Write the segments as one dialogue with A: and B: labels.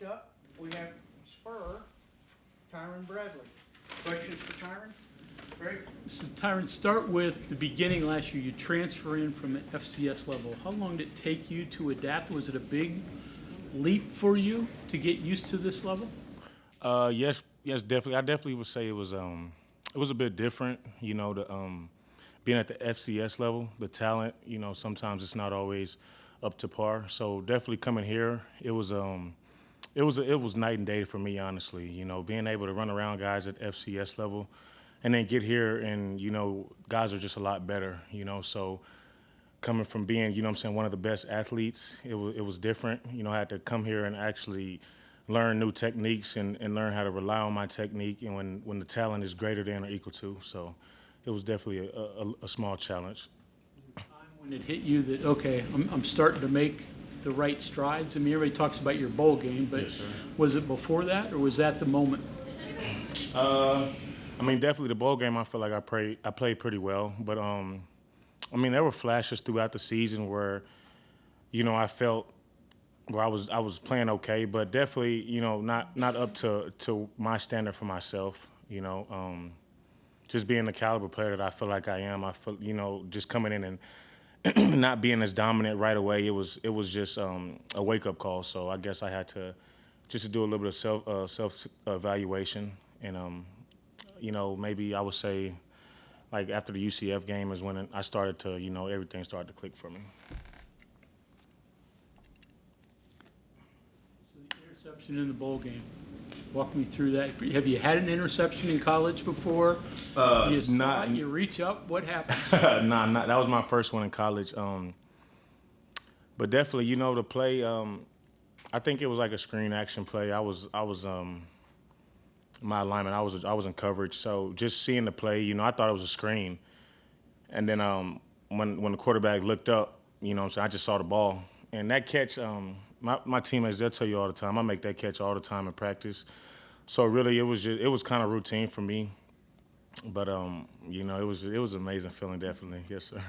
A: Next up, we have Spur, Tyrin Bradley. Questions for Tyrin? Great.
B: So Tyrin, start with the beginning last year. You transfer in from the FCS level. How long did it take you to adapt? Was it a big leap for you to get used to this level?
C: Yes, definitely. I definitely would say it was a bit different. You know, being at the FCS level, the talent, you know, sometimes it's not always up to par. So definitely coming here, it was night and day for me, honestly. You know, being able to run around guys at FCS level, and then get here and, you know, guys are just a lot better. You know, so coming from being, you know what I'm saying, one of the best athletes, it was different. You know, I had to come here and actually learn new techniques and learn how to rely on my technique, and when the talent is greater than or equal to. So it was definitely a small challenge.
B: When it hit you that, okay, I'm starting to make the right strides? I mean, everybody talks about your bowl game, but
C: Yes, sir.
B: Was it before that, or was that the moment?
C: I mean, definitely the bowl game, I feel like I played pretty well. But, I mean, there were flashes throughout the season where, you know, I felt where I was playing okay, but definitely, you know, not up to my standard for myself, you know. Just being the caliber player that I feel like I am, I feel, you know, just coming in and not being as dominant right away, it was just a wake-up call. So I guess I had to just do a little bit of self evaluation, and you know, maybe I would say like after the UCF game is when I started to, you know, everything started to click for me.
B: So the interception in the bowl game. Walk me through that. Have you had an interception in college before? You saw it, you reach up. What happened?
C: Nah, that was my first one in college. But definitely, you know, the play. I think it was like a screen action play. I was my alignment. I was in coverage. So just seeing the play, you know, I thought it was a screen. And then when the quarterback looked up, you know what I'm saying, I just saw the ball. And that catch, my teammates, they'll tell you all the time, I make that catch all the time in practice. So really, it was kind of routine for me. But you know, it was an amazing feeling, definitely, yes, sir,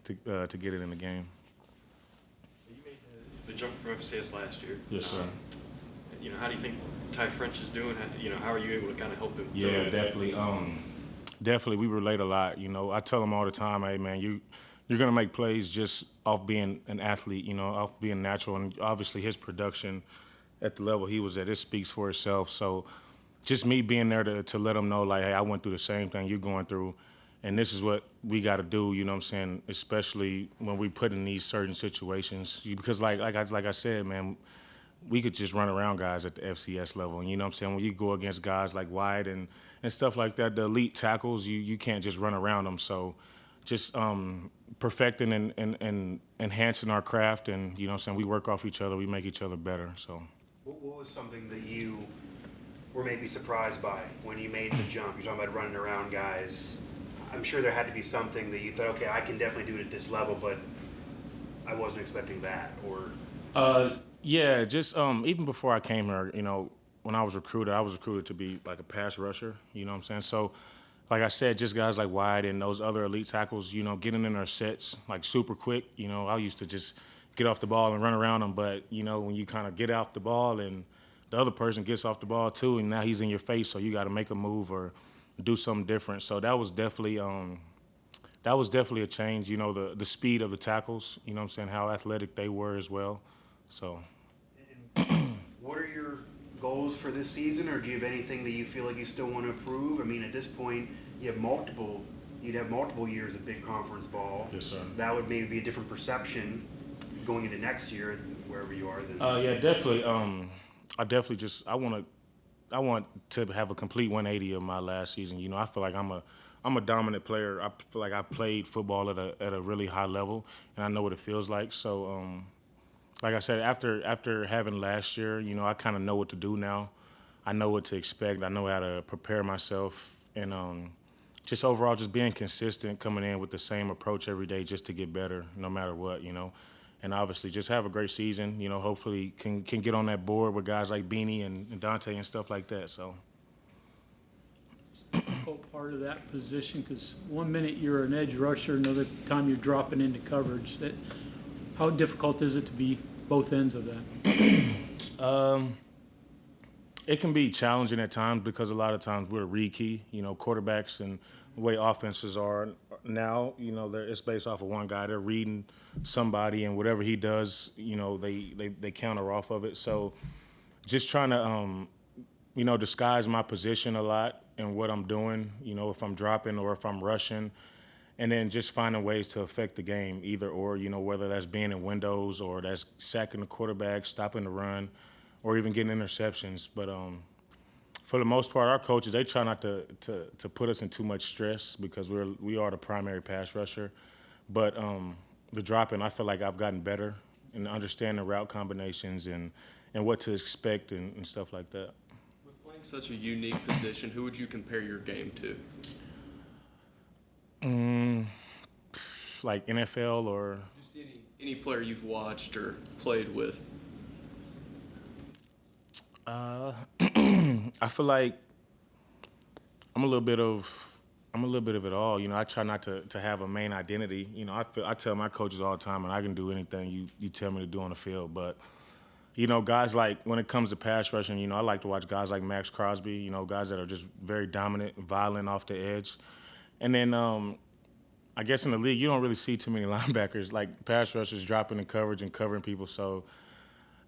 C: to get it in the game.
D: You made the jump from FCS last year.
C: Yes, sir.
D: You know, how do you think Ty French is doing? You know, how are you able to kind of help him?
C: Yeah, definitely. Definitely, we relate a lot. You know, I tell him all the time, hey man, you're gonna make plays just off being an athlete. You know, off being natural, and obviously his production at the level he was at, it speaks for itself. So just me being there to let him know, like, hey, I went through the same thing you're going through, and this is what we got to do, you know what I'm saying, especially when we put in these certain situations. Because like I said, man, we could just run around guys at the FCS level. And you know what I'm saying? When you go against guys like White and stuff like that, the elite tackles, you can't just run around them. So just perfecting and enhancing our craft, and, you know what I'm saying, we work off each other, we make each other better, so.
E: What was something that you were maybe surprised by when you made the jump? You're talking about running around guys. I'm sure there had to be something that you thought, okay, I can definitely do it at this level, but I wasn't expecting that, or?
C: Yeah, just even before I came here, you know, when I was recruited to be like a pass rusher, you know what I'm saying? So, like I said, just guys like Wyatt and those other elite tackles, you know, getting in their sets like super quick. You know, I used to just get off the ball and run around them, but, you know, when you kind of get off the ball and the other person gets off the ball too, and now he's in your face, so you got to make a move or do something different. So that was definitely a change. You know, the speed of the tackles. You know what I'm saying? How athletic they were as well. So.
E: What are your goals for this season, or do you have anything that you feel like you still want to improve? I mean, at this point, you'd have multiple years of big conference ball.
C: Yes, sir.
E: That would maybe be a different perception going into next year, wherever you are.
C: Yeah, definitely. I want to have a complete 180 of my last season. You know, I feel like I'm a dominant player. I feel like I played football at a really high level, and I know what it feels like. So, like I said, after having last year, you know, I kind of know what to do now. I know what to expect. I know how to prepare myself, and just overall, just being consistent, coming in with the same approach every day, just to get better, no matter what, you know. And obviously, just have a great season. You know, hopefully can get on that board with guys like Beanie and Dante and stuff like that. So.
B: Difficult part of that position, because 1 minute you're an edge rusher, another time you're dropping into coverage. How difficult is it to be both ends of that?
C: it can be challenging at times because a lot of times we're a read key. Quarterbacks and the way offenses are now, it's based off of one guy. They're reading somebody, and whatever he does, they counter off of it. So just trying to, disguise my position a lot and what I'm doing, if I'm dropping or if I'm rushing, and then just finding ways to affect the game, either or, whether that's being in windows or that's sacking the quarterback, stopping the run, or even getting interceptions. But for the most part, our coaches, they try not to put us in too much stress because we are the primary pass rusher. But the dropping, I feel like I've gotten better in understanding route combinations and what to expect and stuff like that.
F: With playing such a unique position, who would you compare your game to?
C: Like NFL or?
F: Just any player you've watched or played with.
C: I feel like I'm a little bit of it all. I try not to have a main identity. I tell my coaches all the time, and I can do anything you tell me to do on the field. But guys like when it comes to pass rushing, I like to watch guys like Max Crosby. Guys that are just very dominant, violent off the edge. And then I guess in the league, you don't really see too many linebackers like pass rushers dropping in coverage and covering people. So,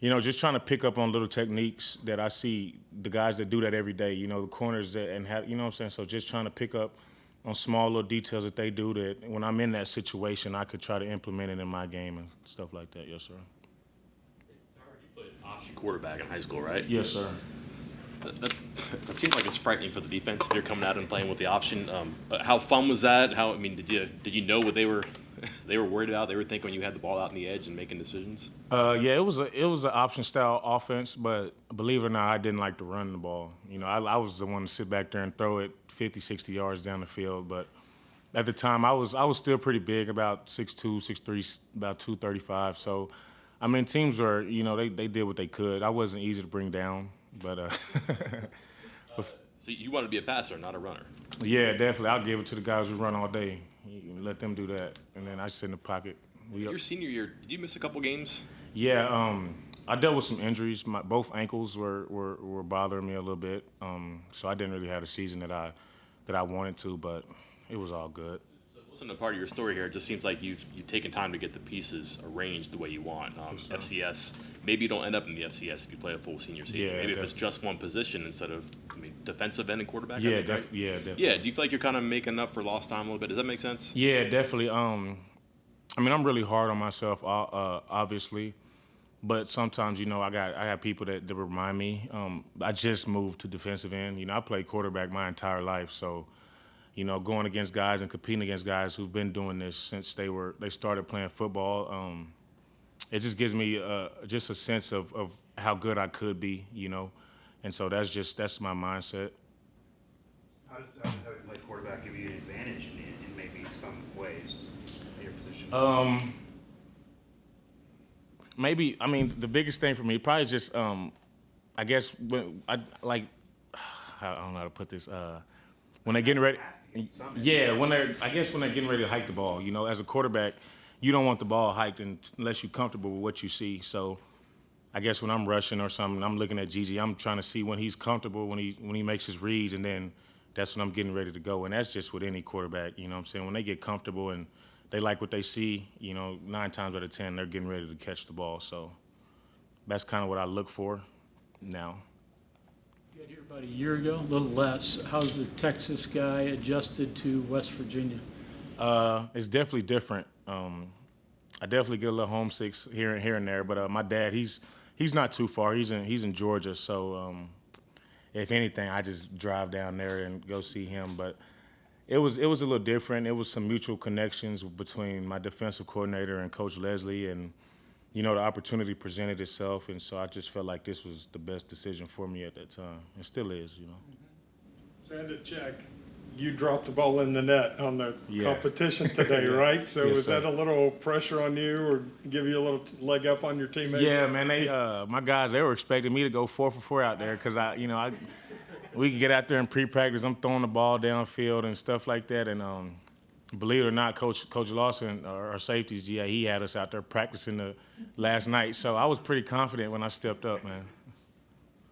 C: just trying to pick up on little techniques that I see the guys that do that every day, the corners that and have, what I'm saying? So just trying to pick up on small little details that they do that when I'm in that situation, I could try to implement it in my game and stuff like that. Yes, sir.
G: You played option quarterback in high school, right?
C: Yes, sir.
G: That seems like it's frightening for the defense if you're coming out and playing with the option. How fun was that? Did you know what they were worried about? They were thinking when you had the ball out on the edge and making decisions.
C: Yeah, it was an option style offense, but believe it or not, I didn't like to run the ball. I was the one to sit back there and throw it 50, 60 yards down the field. But at the time, I was still pretty big, about 6'2", 6'3", about 235. So, teams were, they did what they could. I wasn't easy to bring down, but.
G: So you wanted to be a passer, not a runner.
C: Yeah, definitely. I'll give it to the guys who run all day. You let them do that, and then I sit in the pocket.
G: Your senior year, did you miss a couple games?
C: Yeah, I dealt with some injuries. Both ankles were bothering me a little bit, so I didn't really have the season that I wanted to, but it was all good.
G: So listening to part of your story here, it just seems like you've taken time to get the pieces arranged the way you want. FCS, maybe you don't end up in the FCS if you play a full senior season.
C: Yeah,
G: maybe if it's just one position instead of defensive end and quarterback.
C: Yeah,
G: right?
C: definitely.
G: Yeah, do you feel like you're kind of making up for lost time a little bit? Does that make sense?
C: Yeah, definitely. I'm really hard on myself, obviously, but sometimes, I got people that remind me. I just moved to defensive end. I played quarterback my entire life, so, going against guys and competing against guys who've been doing this since they started playing football, it just gives me just a sense of how good I could be, and so that's my mindset.
E: How does having played quarterback give you an advantage in maybe some ways in your position?
C: Maybe, the biggest thing for me probably is just, I guess, when I don't know how to put this, when they're getting ready. Yeah, when they're getting ready to hike the ball, as a quarterback, you don't want the ball hiked unless you're comfortable with what you see. So I guess when I'm rushing or something, I'm looking at Gigi, I'm trying to see when he's comfortable, when he makes his reads, and then that's when I'm getting ready to go. And that's just with any quarterback, when they get comfortable and they like what they see, 9 times out of 10, they're getting ready to catch the ball. So that's kind of what I look for now.
B: You got here about a year ago, a little less. How's the Texas guy adjusted to West Virginia?
C: It's definitely different. I definitely get a little homesick here and there, but my dad, he's not too far. He's in Georgia, so if anything, I just drive down there and go see him. But it was a little different. It was some mutual connections between my defensive coordinator and Coach Leslie, and the opportunity presented itself, and so I just felt like this was the best decision for me at that time. It still is,
H: So I had to check. You dropped the ball in the net on the competition today, right? So
C: Yes,
H: was
C: sir.
H: that a little pressure on you, or give you a little leg up on your teammates?
C: Yeah, man. They my guys, they were expecting me to go 4 for 4 out there because we could get out there in pre-practice. I'm throwing the ball downfield and stuff like that. And believe it or not, Coach Lawson, our safeties, he had us out there practicing last night. So I was pretty confident when I stepped up, man.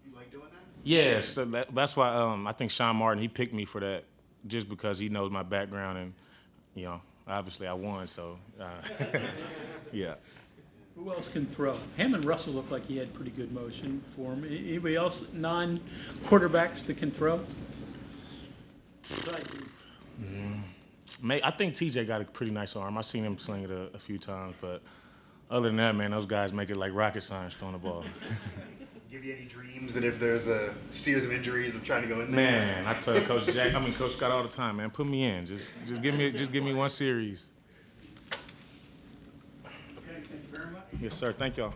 E: You like doing that?
C: Yes, that's why I think Sean Martin, he picked me for that just because he knows my background and, you know, obviously I won, so, yeah.
B: Who else can throw? Hammond Russell looked like he had pretty good motion for him. Anybody else, non-quarterbacks that can throw?
C: I think TJ got a pretty nice arm. I've seen him sling it a few times, but other than that, man, those guys make it like rocket science throwing the ball.
E: Give you any dreams that if there's a series of injuries of trying to go in there?
C: Man, I tell Coach Scott all the time, man, put me in. Just give me one series.
A: Okay, thank you very much.
C: Yes, sir. Thank y'all.